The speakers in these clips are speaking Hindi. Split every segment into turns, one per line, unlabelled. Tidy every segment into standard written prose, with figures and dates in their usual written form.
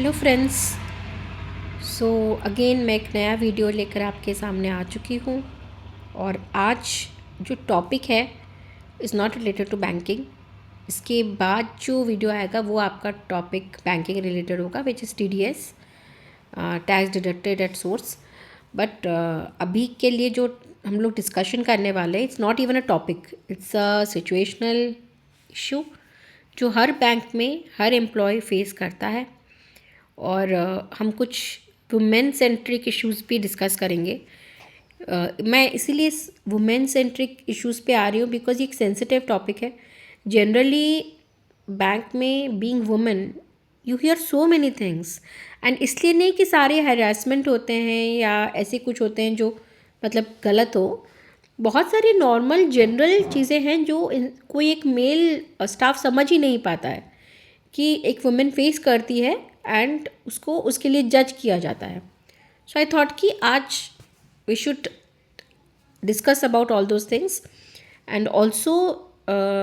Hello friends. सो अगेन मैं एक नया वीडियो लेकर आपके सामने आ चुकी हूँ और आज जो टॉपिक है is not related to banking. इसके बाद जो वीडियो आएगा वो आपका टॉपिक बैंकिंग रिलेटेड होगा, which is TDS, tax deducted at source. But अभी के लिए जो हम लोग डिस्कशन करने वाले हैं, it's not even a topic, it's a situational issue जो हर बैंक में हर एम्प्लॉय फेस करता है। और हम कुछ वुमेन सेंट्रिक इश्यूज़ भी डिस्कस करेंगे। मैं इसीलिए इस वुमेन सेंट्रिक इश्यूज़ पे आ रही हूँ बिकॉज ये एक सेंसिटिव टॉपिक है। जनरली बैंक में being women you here so many things, and इसलिए नहीं कि सारे हरासमेंट होते हैं या ऐसे कुछ होते हैं जो मतलब गलत हो। बहुत सारी नॉर्मल जनरल चीज़ें हैं जो कोई एक मेल स्टाफ समझ ही नहीं पाता है कि एक वुमेन फेस करती है एंड उसको उसके लिए जज किया जाता है। सो आई थॉट कि आज we should discuss about all those things. And also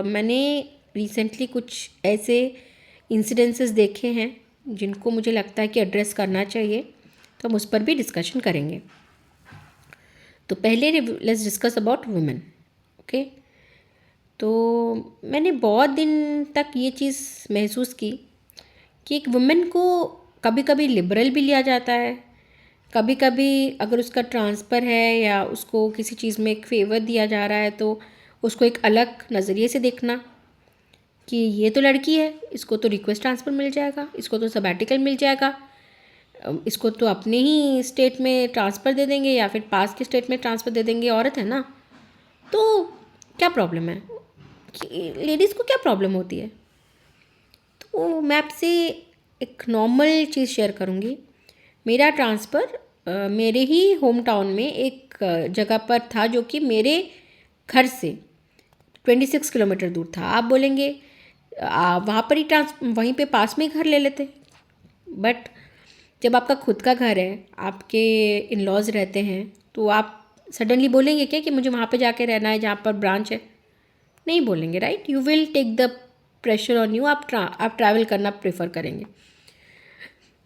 मैंने रिसेंटली कुछ ऐसे इंसिडेंसेस देखे हैं जिनको मुझे लगता है कि एड्रेस करना चाहिए, तो हम उस पर भी डिस्कशन करेंगे। तो पहले let's discuss about women. Okay, तो मैंने बहुत दिन तक ये चीज़ महसूस की कि एक वुमेन को कभी कभी लिबरल भी लिया जाता है, कभी कभी अगर उसका ट्रांसफ़र है या उसको किसी चीज़ में एक फेवर दिया जा रहा है तो उसको एक अलग नज़रिए से देखना कि ये तो लड़की है, इसको तो रिक्वेस्ट ट्रांसफ़र मिल जाएगा, इसको तो सबैटिकल मिल जाएगा, इसको तो अपने ही स्टेट में ट्रांसफ़र दे देंगे या फिर पास के स्टेट में ट्रांसफ़र दे देंगे, औरत है ना, तो क्या प्रॉब्लम है कि लेडीज़ को क्या प्रॉब्लम होती है। तो मैं आपसे एक नॉर्मल चीज़ शेयर करूँगी। मेरा ट्रांसफ़र मेरे ही होम टाउन में एक जगह पर था जो कि मेरे घर से 26 किलोमीटर दूर था। आप बोलेंगे वहाँ पर ही वहीं पे पास में ही घर ले लेते, बट जब आपका खुद का घर है, आपके इन लॉज रहते हैं, तो आप सडनली बोलेंगे क्या कि मुझे वहाँ पे जाके रहना है जहाँ पर ब्रांच है? नहीं बोलेंगे, right? You will take the pressure on you. आप ट्रैवल करना प्रेफर करेंगे।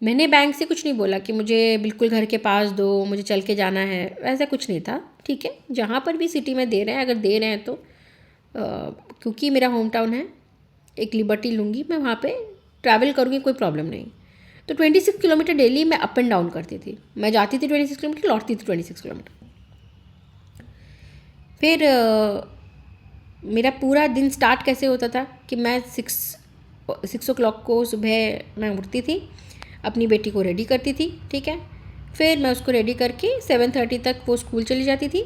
मैंने बैंक से कुछ नहीं बोला कि मुझे बिल्कुल घर के पास दो, मुझे चल के जाना है, ऐसा कुछ नहीं था। ठीक है, जहाँ पर भी सिटी में दे रहे हैं, अगर दे रहे हैं तो क्योंकि मेरा होम टाउन है, एक लिबर्टी लूँगी, मैं वहाँ पे ट्रैवल करूँगी, कोई प्रॉब्लम नहीं। तो 26 किलोमीटर डेली मैं अप एंड डाउन करती थी। मैं जाती थी 26 किलोमीटर, लौटती थी 26 किलोमीटर। फिर मेरा पूरा दिन स्टार्ट कैसे होता था कि मैं 6 o'clock को सुबह मैं उठती थी, अपनी बेटी को रेडी करती थी, ठीक है। फिर मैं उसको रेडी करके 7:30 तक वो स्कूल चली जाती थी।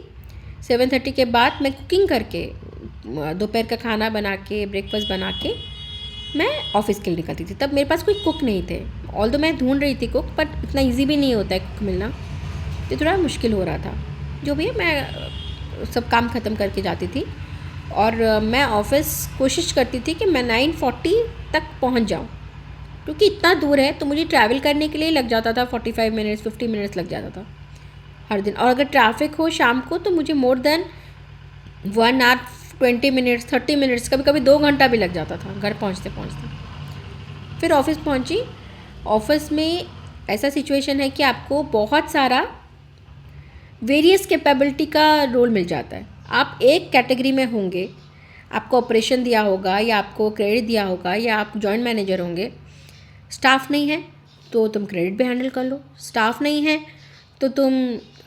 7:30 के बाद मैं कुकिंग करके दोपहर का खाना बना के, ब्रेकफास्ट बना के मैं ऑफिस के लिए निकलती थी। तब मेरे पास कोई कुक नहीं थे, ऑल्दो मैं ढूंढ रही थी कुक, बट इतना ईजी भी नहीं होता है कुक मिलना, तो थोड़ा मुश्किल हो रहा था। जो भी है, मैं सब काम ख़त्म करके जाती थी और मैं ऑफ़िस कोशिश करती थी कि मैं 9:40 तक पहुंच जाऊं, क्योंकि इतना दूर है तो मुझे ट्रैवल करने के लिए लग जाता था 45 मिनट्स 50 मिनट्स लग जाता था हर दिन। और अगर ट्रैफिक हो शाम को तो मुझे more than 1 hour 20 minutes 30 minutes, कभी कभी 2 घंटा भी लग जाता था घर पहुंचते पहुंचते। फिर ऑफिस पहुंची। ऑफिस में ऐसा सिचुएशन है कि आपको बहुत सारा वेरियस कैपेबिलिटी का रोल मिल जाता है। आप एक कैटेगरी में होंगे, आपको ऑपरेशन दिया होगा या आपको क्रेडिट दिया होगा या आप जॉइंट मैनेजर होंगे। स्टाफ नहीं है तो तुम क्रेडिट भी हैंडल कर लो, स्टाफ नहीं है तो तुम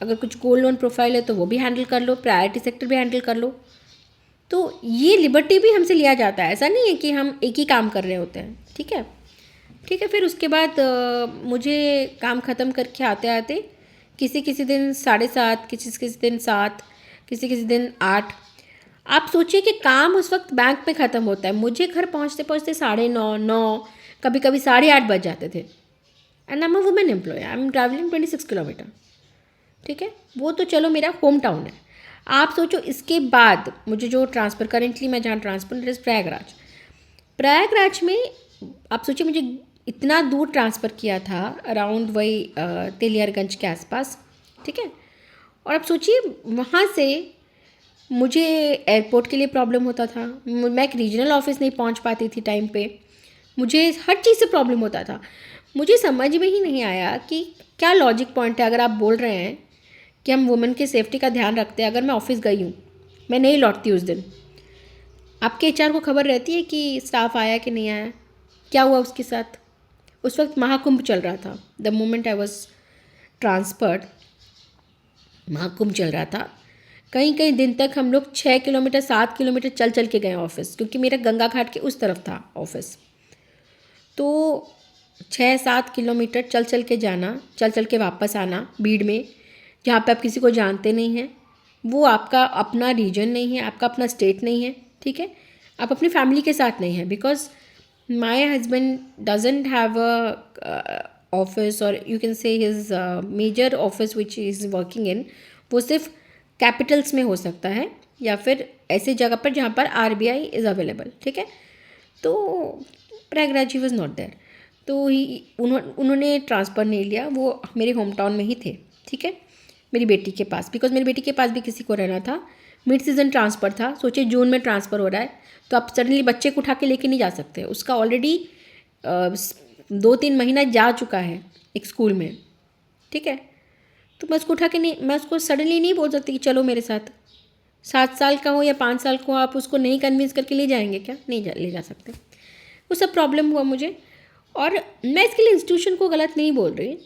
अगर कुछ गोल्ड लोन प्रोफाइल है तो वो भी हैंडल कर लो, प्रायोरिटी सेक्टर भी हैंडल कर लो। तो ये लिबर्टी भी हमसे लिया जाता है, ऐसा नहीं है कि हम एक ही काम कर रहे होते हैं, ठीक है। ठीक है, फिर उसके बाद मुझे काम ख़त्म करके आते आते किसी किसी दिन 7:30, किसी किसी दिन 7, किसी किसी दिन 8। आप सोचिए कि काम उस वक्त बैंक में ख़त्म होता है, मुझे घर पहुंचते पहुंचते 9:30, 9, कभी कभी 8:30 बज जाते थे। And I am a women employ, I am travelling 26 kilometre, ठीक है। वो तो चलो मेरा होम टाउन है। आप सोचो इसके बाद मुझे जो ट्रांसफ़र, करेंटली मैं जहाँ ट्रांसफ़र प्रयागराज, प्रयागराज में आप सोचिए मुझे इतना दूर ट्रांसफ़र किया था, अराउंड वही तेलियारगंज के आसपास, ठीक है। और आप सोचिए वहाँ से मुझे एयरपोर्ट के लिए प्रॉब्लम होता था, मैं एक रीजनल ऑफिस नहीं पहुँच पाती थी टाइम पे, मुझे हर चीज़ से प्रॉब्लम होता था। मुझे समझ में ही नहीं आया कि क्या लॉजिक पॉइंट है अगर आप बोल रहे हैं कि हम वुमेन की सेफ्टी का ध्यान रखते हैं। अगर मैं ऑफिस गई हूँ, मैं नहीं लौटती उस दिन, आपके एचआर को खबर रहती है कि स्टाफ आया कि नहीं आया, क्या हुआ उसके साथ। उस वक्त महाकुंभ चल रहा था, the moment I was transferred, Mahakumbh चल रहा था। कई कई दिन तक हम लोग 6 किलोमीटर 7 किलोमीटर चल चल के गए ऑफिस, क्योंकि मेरा गंगा घाट के उस तरफ था ऑफिस। तो 6-7 किलोमीटर चल चल के जाना, चल चल के वापस आना भीड़ में, जहाँ पे आप किसी को जानते नहीं हैं, वो आपका अपना रीजन नहीं है, आपका अपना स्टेट नहीं है, ठीक है, आप अपनी फैमिली के साथ नहीं हैं। Because my husband doesn't have a office, और you can say his major office which is working in, वो सिर्फ कैपिटल्स में हो सकता है या फिर ऐसी जगह पर जहाँ पर आरबीआई इज़ अवेलेबल, ठीक है। तो प्रयागराज ही वॉज नॉट देयर, तो ही उन्होंने ट्रांसफ़र नहीं लिया, वो मेरे होम टाउन में ही थे, ठीक है, मेरी बेटी के पास। बिकॉज मेरी बेटी के पास भी किसी को रहना था, मिड सीज़न ट्रांसफ़र था, सोचिए जून में ट्रांसफ़र हो रहा है, तो आप सडनली बच्चे को उठा के लेके नहीं जा सकते। उसका ऑलरेडी 2-3 महीना जा चुका है एक स्कूल में, ठीक है। तो मैं उसको उठा के नहीं, मैं उसको सडनली नहीं बोल सकती कि चलो मेरे साथ। 7 साल का हो या 5 साल का हो, आप उसको नहीं कन्विंस करके ले जाएंगे क्या? नहीं ले जा सकते। वो सब प्रॉब्लम हुआ मुझे, और मैं इसके लिए इंस्टीट्यूशन को गलत नहीं बोल रही।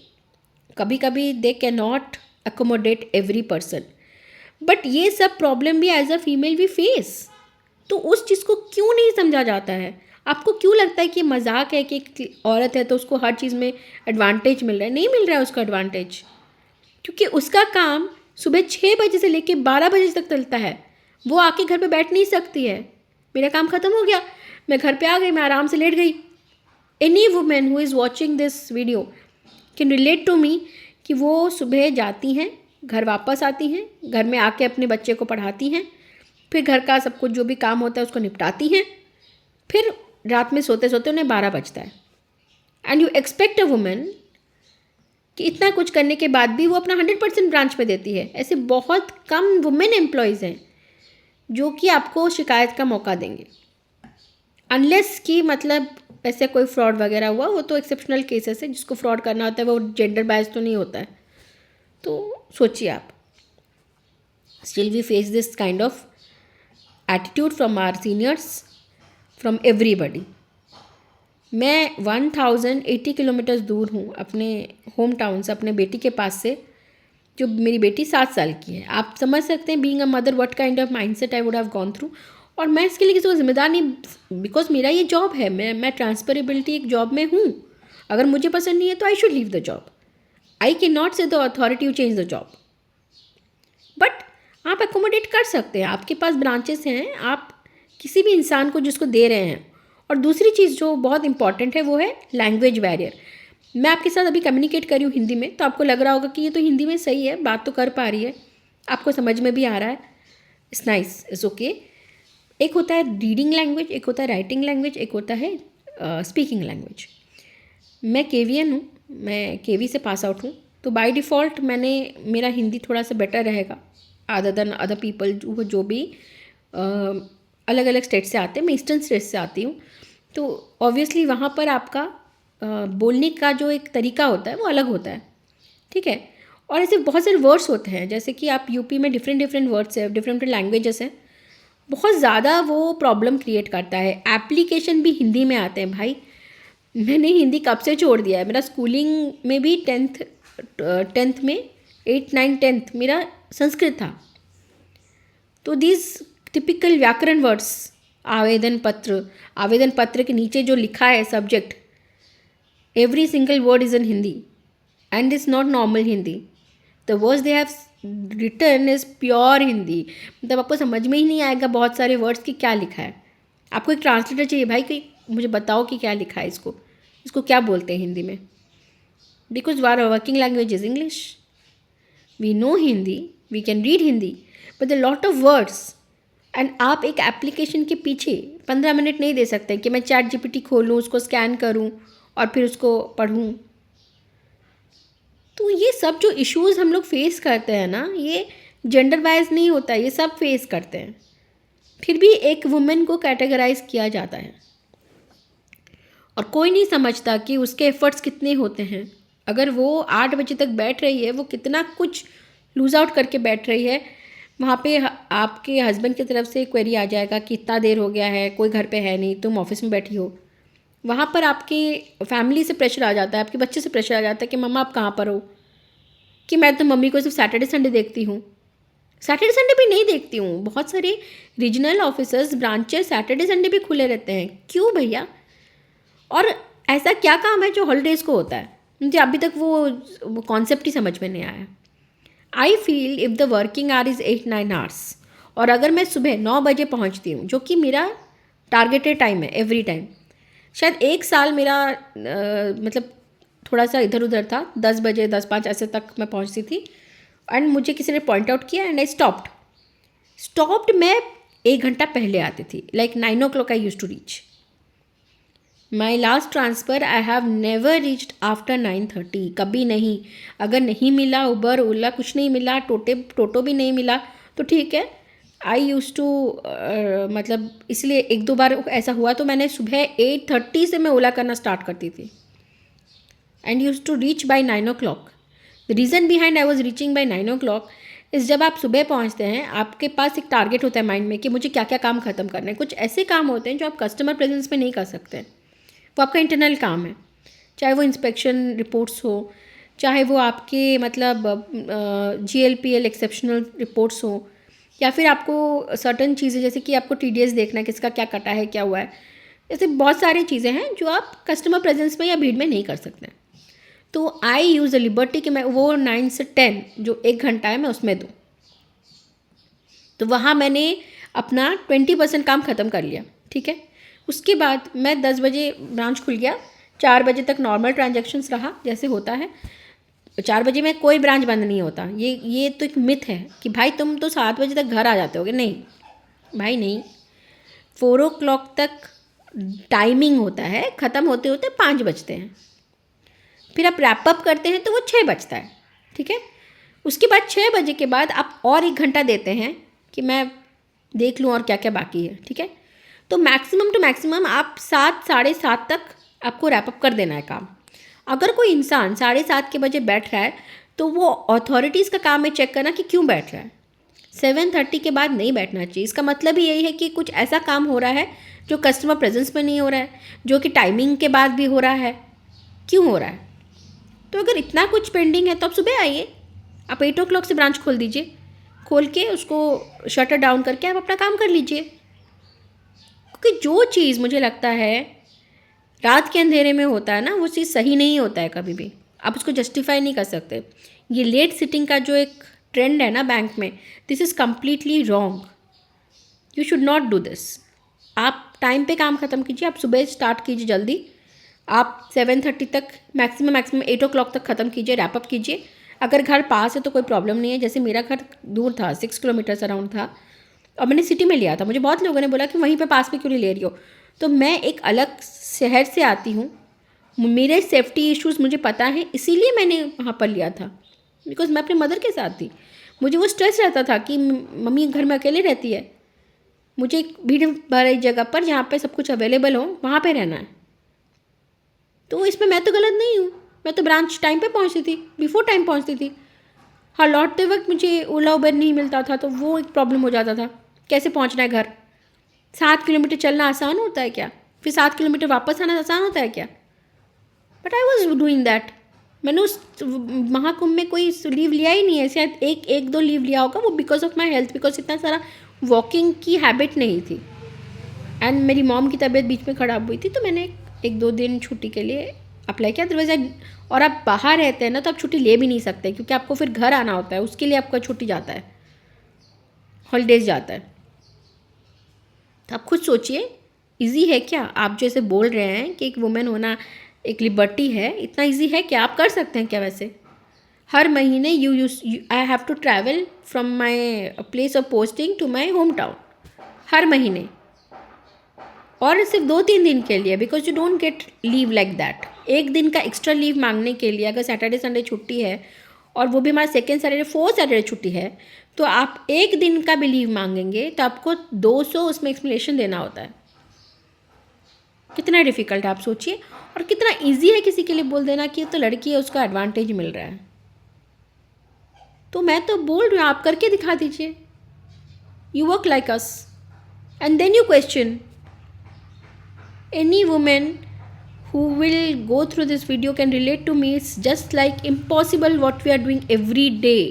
कभी कभी they can not accommodate every person, but ये सब प्रॉब्लम भी as a female we face. तो उस चीज़ को क्यों नहीं समझा जाता है? आपको क्यों लगता है कि मजाक है कि एक औरत है तो उसको हर चीज़ में एडवांटेज मिल रहा है? नहीं मिल रहा है उसको एडवांटेज, क्योंकि उसका काम सुबह 6 बजे से लेकर 12 बजे तक चलता है। वो आके घर पे बैठ नहीं सकती है, मेरा काम ख़त्म हो गया, मैं घर पे आ गई, मैं आराम से लेट गई। Any women who is watching this video can relate to me कि वो सुबह जाती हैं, घर वापस आती हैं, घर में आके अपने बच्चे को पढ़ाती हैं, फिर घर का सब कुछ जो भी काम होता है उसको निपटाती हैं, फिर रात में सोते सोते उन्हें 12 बजता है। And you expect a women कि इतना कुछ करने के बाद भी वो अपना 100% ब्रांच पे देती है। ऐसे बहुत कम वुमेन एम्प्लॉयज़ हैं जो कि आपको शिकायत का मौका देंगे, अनलेस कि मतलब ऐसे कोई फ्रॉड वगैरह हुआ, वो तो एक्सेप्शनल केसेस है, जिसको फ्रॉड करना होता है वो जेंडर बायस तो नहीं होता है। तो सोचिए आप, still we face this kind of attitude from our seniors, from everybody. मैं 1080 किलोमीटर्स दूर हूँ अपने होम टाउन से, अपने बेटी के पास से, जो मेरी बेटी 7 साल की है। आप समझ सकते हैं being a mother what kind of mindset I would have gone through. और मैं इसके लिए किसी को जिम्मेदार नहीं, बिकॉज मेरा ये जॉब है, मैं ट्रांसफरेबिलिटी एक जॉब में हूँ। अगर मुझे पसंद नहीं है तो I should leave the job. I can not say the authority you change the job, but आप एकोमोडेट कर सकते हैं, आपके पास ब्रांचेस हैं, आप किसी भी इंसान को जिसको दे रहे हैं। और दूसरी चीज़ जो बहुत इंपॉर्टेंट है वो है लैंग्वेज बैरियर। मैं आपके साथ अभी कम्युनिकेट कर रही हूँ हिंदी में, तो आपको लग रहा होगा कि ये तो हिंदी में सही है, बात तो कर पा रही है, आपको समझ में भी आ रहा है, इट्स नाइस, इट्स ओके। एक होता है रीडिंग लैंग्वेज, एक होता है राइटिंग लैंग्वेज, एक होता है स्पीकिंग लैंग्वेज। मैं केवीएन हूँ, मैं केवी से पास आउट हूँ, तो बाय डिफ़ॉल्ट मेरा हिंदी थोड़ा सा बेटर रहेगा अदर देन अदर पीपल जो भी अलग अलग स्टेट से आते हैं। मैं ईस्टर्न स्टेट से आती हूँ, तो ऑब्वियसली वहाँ पर आपका बोलने का जो एक तरीका होता है वो अलग होता है, ठीक है। और ऐसे बहुत सारे वर्ड्स होते हैं, जैसे कि आप यूपी में डिफरेंट वर्ड्स है, डिफरेंट लैंग्वेजेस हैं, बहुत ज़्यादा वो प्रॉब्लम क्रिएट करता है। एप्लीकेशन भी हिंदी में आते हैं भाई, मैंने हिंदी कब से छोड़ दिया है। मेरा स्कूलिंग में भी टेंथ में 8, 9, 10 मेरा संस्कृत था। तो दिस टिपिकल व्याकरण वर्ड्स, आवेदन पत्र के नीचे जो लिखा है subject, every single word is in Hindi and is not normal Hindi. The words they have return is pure Hindi. मतलब आपको समझ में ही नहीं आएगा बहुत सारे वर्ड्स की क्या लिखा है। आपको एक ट्रांसलेटर चाहिए भाई कि मुझे बताओ कि क्या लिखा है, इसको क्या बोलते हैं हिंदी में। Because our working language is English, we know Hindi, we can read Hindi, but the lot of words. And आप एक एप्लीकेशन के पीछे 15 मिनट नहीं दे सकते कि मैं चैट जीपीटी खोलूँ, उसको स्कैन करूँ और फिर उसको पढ़ूँ। तो ये सब जो इश्यूज़ हम लोग फेस करते हैं ना, ये जेंडर वाइज नहीं होता, ये सब फेस करते हैं, फिर भी एक वुमेन को कैटेगराइज किया जाता है। और कोई नहीं समझता कि उसके एफर्ट्स कितने होते हैं। अगर वो 8 बजे तक बैठ रही है, वो कितना कुछ लूज़ आउट करके बैठ रही है। वहाँ पे आपके हस्बैंड की तरफ से क्वेरी आ जाएगा कि इतना देर हो गया है, कोई घर पे है नहीं, तुम ऑफिस में बैठी हो। वहाँ पर आपकी फैमिली से प्रेशर आ जाता है, आपके बच्चे से प्रेशर आ जाता है कि मम्मा आप कहाँ पर हो, कि मैं तो मम्मी को सिर्फ सैटरडे संडे देखती हूँ। सैटरडे संडे भी नहीं देखती हूँ, बहुत सारे regional officers branches Saturday Sunday भी खुले रहते हैं। क्यों भैया? और ऐसा क्या काम है जो हॉलीडेज़ को होता है? मुझे अभी तक वो कॉन्सेप्ट ही समझ में नहीं आया। I feel if the working hour is 8-9 hours, और अगर मैं सुबह 9 बजे पहुंचती हूँ, जो कि मेरा टारगेटेड टाइम है एवरी टाइम, शायद एक साल मेरा मतलब थोड़ा सा इधर उधर था, 10 बजे 10:05 ऐसे तक मैं पहुंचती थी, एंड मुझे किसी ने पॉइंट आउट किया एंड आई स्टॉप्ड। मैं 1 घंटा पहले आती थी, like 9 o'clock I use to reach my last transfer. I have never reached after 9:30, कभी नहीं। अगर नहीं मिला उबर ओला कुछ नहीं मिला, टोटो भी नहीं मिला, तो ठीक है, आई यूज़ टू मतलब इसलिए 1-2 बार ऐसा हुआ तो मैंने सुबह 8:30 से मैं ओला करना स्टार्ट करती थी and use to reach by 9 o'clock। The reason behind I was reaching by 9 o'clock इस, जब आप सुबह पहुंचते हैं आपके पास एक टारगेट होता है माइंड में कि मुझे क्या क्या काम ख़त्म करना है। कुछ ऐसे काम होते हैं जो आप कस्टमर प्रेजेंस में नहीं कर सकते, वो आपका इंटरनल काम है, चाहे वो इंस्पेक्शन रिपोर्ट्स हो, चाहे वो आपके मतलब GLPL एक्सेप्शनल रिपोर्ट्स हो, या फिर आपको सर्टन चीज़ें जैसे कि आपको TDS देखना है, किसका क्या कटा है क्या हुआ है, ऐसे बहुत सारी चीज़ें हैं जो आप कस्टमर प्रेजेंस में या भीड़ में नहीं कर सकते। तो आई यूज़ द लिबर्टी कि मैं वो 9 से 10 जो 1 घंटा है मैं उसमें दूँ। तो वहाँ मैंने अपना 20% काम ख़त्म कर लिया, ठीक है। उसके बाद मैं 10 बजे ब्रांच खुल गया, 4 बजे तक नॉर्मल ट्रांजैक्शंस रहा जैसे होता है। 4 बजे में कोई ब्रांच बंद नहीं होता। ये तो एक मिथ है कि भाई तुम तो 7 बजे तक घर आ जाते होगे। नहीं भाई नहीं, 4 o'clock तक टाइमिंग होता है, ख़त्म होते होते 5 बजते हैं। फिर आप रैप अप करते हैं तो वो 6 बजता है, ठीक है। उसके बाद 6 बजे के बाद आप और 1 घंटा देते हैं कि मैं देख लूँ और क्या क्या बाकी है, ठीक है। तो मैक्सिमम टू मैक्सिमम आप 7 साढ़े 7 तक आपको रैप अप कर देना है काम। अगर कोई इंसान 7:30 के बजे बैठ रहा है तो वो अथॉरिटीज़ का काम है चेक करना कि क्यों बैठ रहा है। 7:30 के बाद नहीं बैठना चाहिए। इसका मतलब ही यही है कि कुछ ऐसा काम हो रहा है जो कस्टमर प्रेजेंस में नहीं हो रहा है, जो कि टाइमिंग के बाद भी हो रहा है। क्यों हो रहा है? तो अगर इतना कुछ पेंडिंग है तो आप सुबह आइए, आप 8 o'clock से ब्रांच खोल दीजिए, खोल के उसको शटर डाउन करके आप अपना काम कर लीजिए। क्योंकि जो चीज़ मुझे लगता है रात के अंधेरे में होता है ना, वो चीज़ सही नहीं होता है कभी भी, आप उसको जस्टिफाई नहीं कर सकते। ये लेट सिटिंग का जो एक ट्रेंड है ना बैंक में, this is completely wrong. You should not do this. आप टाइम पे काम ख़त्म कीजिए, आप सुबह स्टार्ट कीजिए जल्दी, आप 7:30 तक मैक्सिमम 8 o'clock तक ख़त्म कीजिए, रैपअप कीजिए। अगर घर पास है तो कोई प्रॉब्लम नहीं है। जैसे मेरा घर दूर था, 6 किलोमीटर अराउंड था, और मैंने सिटी में लिया था। मुझे बहुत लोगों ने बोला कि वहीं पे पास में क्यों नहीं ले रही हो। तो मैं एक अलग शहर से आती हूँ, मेरे सेफ्टी इश्यूज़ मुझे पता है, इसीलिए मैंने वहाँ पर लिया था, बिकॉज मैं अपने मदर के साथ थी। मुझे वो स्ट्रेस रहता था कि मम्मी घर में अकेले रहती है, मुझे एक भीड़ भरी जगह पर जहाँ पे सब कुछ अवेलेबल हो वहाँ पे रहना है। तो इसमें मैं तो गलत नहीं हूँ, मैं तो ब्रांच टाइम पे पहुँचती थी, बिफोर टाइम पहुँचती थी। हाँ, लौटते वक्त मुझे ओला उबर नहीं मिलता था तो वो एक प्रॉब्लम हो जाता था, कैसे पहुँचना है घर। 7 किलोमीटर चलना आसान होता है क्या? फिर 7 किलोमीटर वापस आना आसान होता है क्या? But I was doing that. मैंने उस महाकुंभ में कोई लीव लिया ही नहीं है, शायद एक दो लीव लिया होगा, वो because of my health, because इतना सारा वॉकिंग की हैबिट नहीं थी एंड मेरी मॉम की तबीयत बीच में ख़राब हुई थी, तो मैंने 1-2 दिन छुट्टी के लिए अप्लाई किया। अदरवाइज और आप बाहर रहते हैं ना तो आप छुट्टी ले भी नहीं सकते, क्योंकि आपको फिर घर आना होता है, उसके लिए आपका छुट्टी जाता है, हॉलीडेज जाता है। तो आप खुद सोचिए, इजी है क्या? आप जैसे बोल रहे हैं कि एक वुमेन होना एक लिबर्टी है, इतना इजी है क्या? आप कर सकते हैं क्या? वैसे हर महीने I have to travel from my place of posting to my home town, हर महीने, और सिर्फ 2-3 दिन के लिए, because you don't get leave like that. एक दिन का एक्स्ट्रा लीव मांगने के लिए, अगर सैटरडे संडे छुट्टी है और वो भी हमारा सेकेंड सैटरडे 4th सैटरडे छुट्टी है, तो आप एक दिन का भी लीव मांगेंगे तो आपको 200 उसमें एक्सप्लेनेशन देना होता है। कितना डिफ़िकल्ट है आप सोचिए, और कितना इजी है किसी के लिए बोल देना कि ये तो लड़की है, उसका एडवांटेज मिल रहा है। तो मैं तो बोल रही हूँ, आप करके दिखा दीजिए। You work like us and then you question. Any women who will go through this video can relate to me. It's just like impossible what we are doing every day,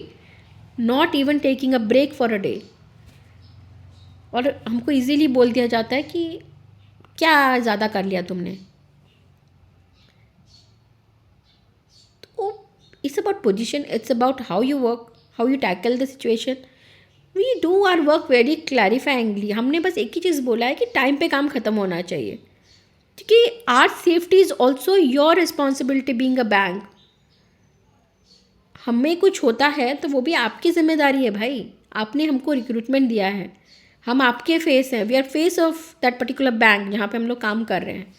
not even taking a break for a day. और हमको इजीली बोल दिया जाता है कि क्या ज़्यादा कर लिया तुमने। तो it's about position, it's about how you work, how you tackle the situation. We do our work very clarifyingly. हमने बस एक ही चीज़ बोला है कि टाइम पे काम ख़त्म होना चाहिए, क्योंकि our safety is also your responsibility being a bank. हमें कुछ होता है तो वो भी आपकी जिम्मेदारी है भाई। आपने हमको रिक्रूटमेंट दिया है, हम आपके फेस हैं, we are face of that particular bank जहाँ पे हम लोग काम कर रहे हैं।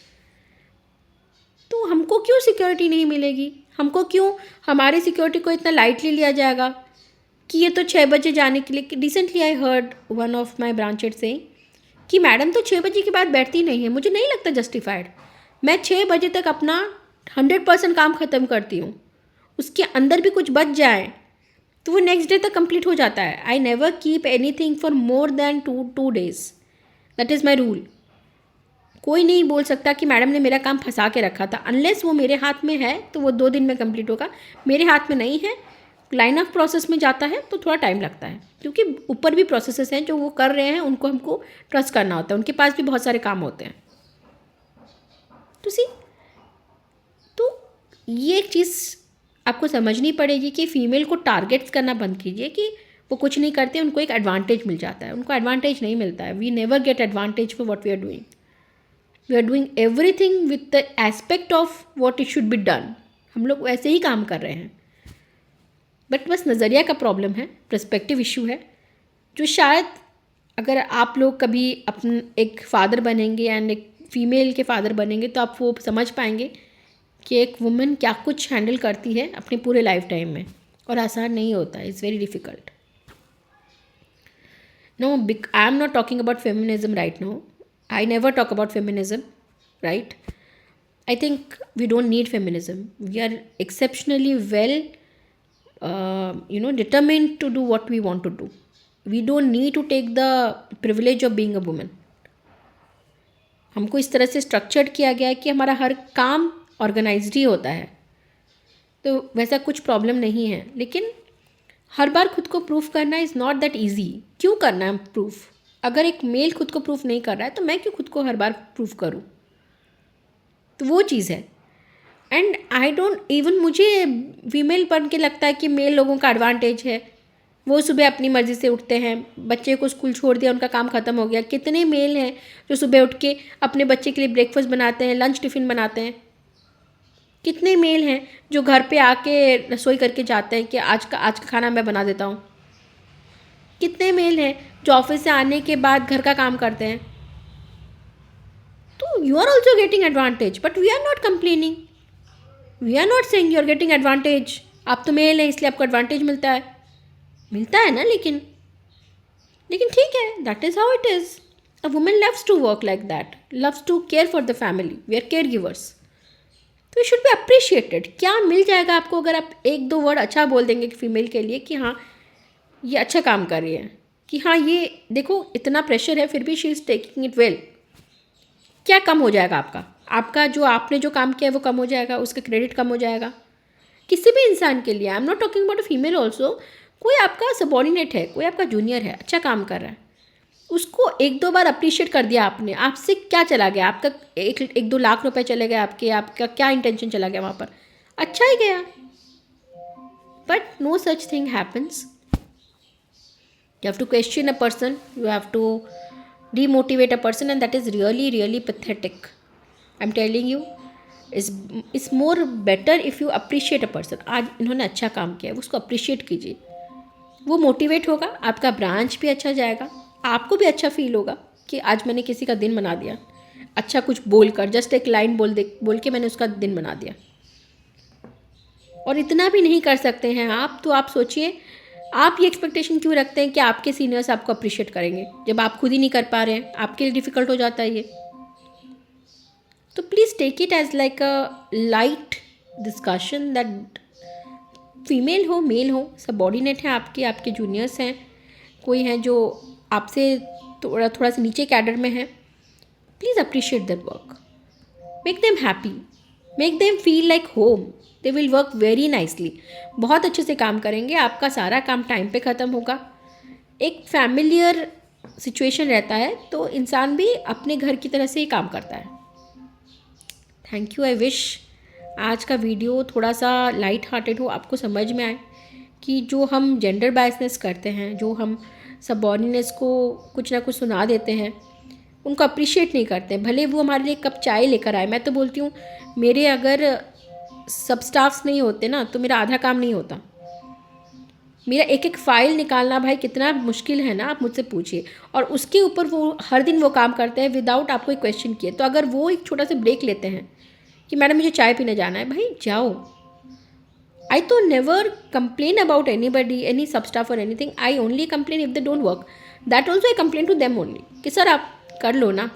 तो हमको क्यों सिक्योरिटी नहीं मिलेगी? हमको क्यों हमारी सिक्योरिटी को इतना लाइटली लिया जाएगा कि ये तो 6 बजे जाने के लिए। Recently I heard one of my branched से कि मैडम तो 6 बजे के बाद बैठती नहीं है। मुझे नहीं लगता जस्टिफाइड। मैं 6 बजे तक अपना 100% काम ख़त्म करती हूँ, उसके अंदर भी कुछ बच जाए तो वो नेक्स्ट डे तक कंप्लीट हो जाता है। I never keep any thing for more than 2 days, that is my rule. कोई नहीं बोल सकता कि मैडम ने मेरा काम फंसा के रखा था। अनलेस वो मेरे हाथ में है तो वो 2 दिन में कंप्लीट होगा। मेरे हाथ में नहीं है, लाइन ऑफ प्रोसेस में जाता है तो थोड़ा टाइम लगता है, क्योंकि ऊपर भी प्रोसेसेस हैं जो वो कर रहे हैं, उनको हमको ट्रस्ट करना होता है, उनके पास भी बहुत सारे काम होते हैं। तो ये एक चीज़ आपको समझनी पड़ेगी कि फीमेल को टारगेट्स करना बंद कीजिए कि वो कुछ नहीं करते, उनको एक एडवांटेज मिल जाता है। उनको एडवांटेज नहीं मिलता है। We never get advantage for what we are doing. We are doing everything with the aspect of what it should be done. हम लोग वैसे ही काम कर रहे हैं, बट बस नज़रिया का प्रॉब्लम है, पर्सपेक्टिव इशू है, जो शायद अगर आप लोग कभी अपन एक फ़ादर बनेंगे एंड एक फ़ीमेल के फ़ादर बनेंगे तो आप वो समझ पाएंगे कि एक वुमेन क्या कुछ हैंडल करती है अपने पूरे लाइफ टाइम में, और आसान नहीं होता है। It's very difficult. No, I am not talking about feminism right now. I never talk about feminism, right? I think we don't need feminism. We are exceptionally well determined to do what we want to do. We don't need to take the privilege of being a woman. हमको इस तरह से स्ट्रक्चर्ड किया गया है कि हमारा हर काम ऑर्गेनाइज्ड ही होता है, तो वैसा कुछ प्रॉब्लम नहीं है। लेकिन हर बार खुद को प्रूफ करना इज़ नॉट दैट ईजी। क्यों करना है प्रूफ? अगर एक मेल खुद को प्रूफ नहीं कर रहा है तो मैं क्यों खुद को हर बार प्रूफ करूँ? तो वो चीज़ है। एंड आई डोंट इवन, मुझे फीमेल बन के लगता है कि मेल लोगों का एडवांटेज है। वो सुबह अपनी मर्ज़ी से उठते हैं, बच्चे को स्कूल छोड़ दिया, उनका काम ख़त्म हो गया। कितने मेल हैं जो सुबह उठ के अपने बच्चे के लिए ब्रेकफास्ट बनाते हैं, लंच टिफ़िन बनाते हैं। कितने मेल हैं जो घर पे आके रसोई करके जाते हैं कि आज का खाना मैं बना देता हूँ। कितने मेल हैं जो ऑफिस से आने के बाद घर का काम करते हैं। तो you are also getting advantage, but we are not complaining. We are not saying you are getting advantage. आप तो मेल हैं इसलिए आपको एडवांटेज मिलता है ना। लेकिन ठीक है, that is how it is. A women loves to work like that, loves to care for the family. We are care givers, तो यू शुड बी अप्रिशिएटेड। क्या मिल जाएगा आपको अगर आप 1-2 वर्ड अच्छा बोल देंगे कि फीमेल के लिए कि हाँ ये अच्छा काम कर रही है, कि हाँ ये देखो इतना प्रेशर है फिर भी she is taking it well. क्या कम हो जाएगा आपका जो आपने जो काम किया है वो कम हो जाएगा, उसका क्रेडिट कम हो जाएगा किसी भी इंसान के लिए। आई am not talking about a female also. कोई आपका सबॉर्डिनेट है, कोई आपका जूनियर है, अच्छा काम कर रहा है, उसको 1-2 बार अप्रिशिएट कर दिया आपने, आपसे क्या चला गया? आपका 1-2 लाख रुपए चले गए आपका क्या इंटेंशन चला गया वहाँ पर? अच्छा ही गया। But no such thing happens. You have to question a person, you have to demotivate a person, and that is really, really pathetic. I'm telling you, it's more better if you appreciate a person. आज इन्होंने अच्छा काम किया है, उसको अप्रिशिएट कीजिए। वो मोटिवेट होगा, आपका ब्रांच भी अच्छा जाएगा, आपको भी अच्छा फील होगा कि आज मैंने किसी का दिन बना दिया। अच्छा कुछ बोलकर, जस्ट एक लाइन बोल के मैंने उसका दिन बना दिया। और इतना भी नहीं कर सकते हैं आप, तो आप सोचिए आप ये एक्सपेक्टेशन क्यों रखते हैं कि आपके सीनियर्स आपको अप्रिशिएट करेंगे जब आप खुद ही नहीं कर पा रहे हैं? आपके लिए डिफ़िकल्ट हो जाता है ये। तो please take it as like a light discussion that female हो मेल हो सबॉर्डिनेट है आपके, आपके जूनियर्स हैं, कोई हैं जो आपसे थोड़ा सा नीचे कैडर में है, please appreciate their work, make them happy, make them feel like home, they will work very nicely, बहुत अच्छे से काम करेंगे, आपका सारा काम टाइम पे ख़त्म होगा। एक फैमिलियर सिचुएशन रहता है तो इंसान भी अपने घर की तरह से ही काम करता है। Thank you. आई विश आज का वीडियो थोड़ा सा लाइट हार्टेड हो, आपको समझ में आए कि जो हम जेंडर बायसनेस करते हैं, जो हम सबऑर्डिनेट्स को कुछ ना कुछ सुना देते हैं, उनको अप्रिशिएट नहीं करते हैं, भले वो हमारे लिए कप चाय लेकर आए। मैं तो बोलती हूँ मेरे अगर सब स्टाफ्स नहीं होते ना तो मेरा आधा काम नहीं होता। मेरा एक एक फ़ाइल निकालना भाई कितना मुश्किल है ना, आप मुझसे पूछिए, और उसके ऊपर वो हर दिन वो काम करते हैं विदाउट आपको एक क्वेश्चन किए। तो अगर वो एक छोटा सा ब्रेक लेते हैं कि मैडम मुझे चाय पीने जाना है, भाई जाओ। आई तो never complain about anybody, any sub staff और anything, I only complain if they don't work, that also I complain to them only कि सर आप कर लो ना,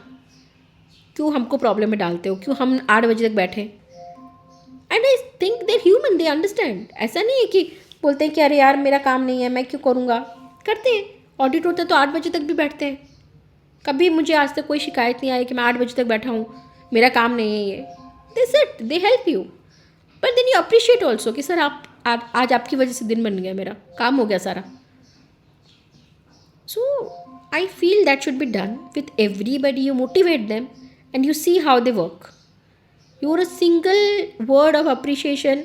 क्यों हमको प्रॉब्लम में डालते हो, क्यों हम 8 बजे तक बैठे। And I think there human, they understand. ऐसा नहीं है कि बोलते हैं कि अरे यार मेरा काम नहीं है मैं क्यों करूँगा, करते हैं। ऑडिट होता है तो 8 बजे तक भी बैठते हैं। कभी मुझे आज तक कोई शिकायत नहीं आई कि मैं 8 बजे तक बैठा हूँ, मेरा काम नहीं है ये। They set, they help you, but then you appreciate also कि सर आप आज आपकी वजह से दिन बन गया, मेरा काम हो गया सारा। So I feel that should be done with everybody. You motivate them and you see how they work. Your a single word of appreciation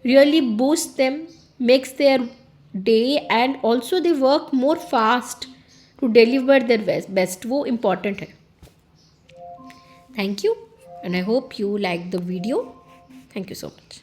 really boosts them, makes their day, and also they work more fast to deliver their best. वो important है. Thank you, and I hope you like the video. Thank you so much.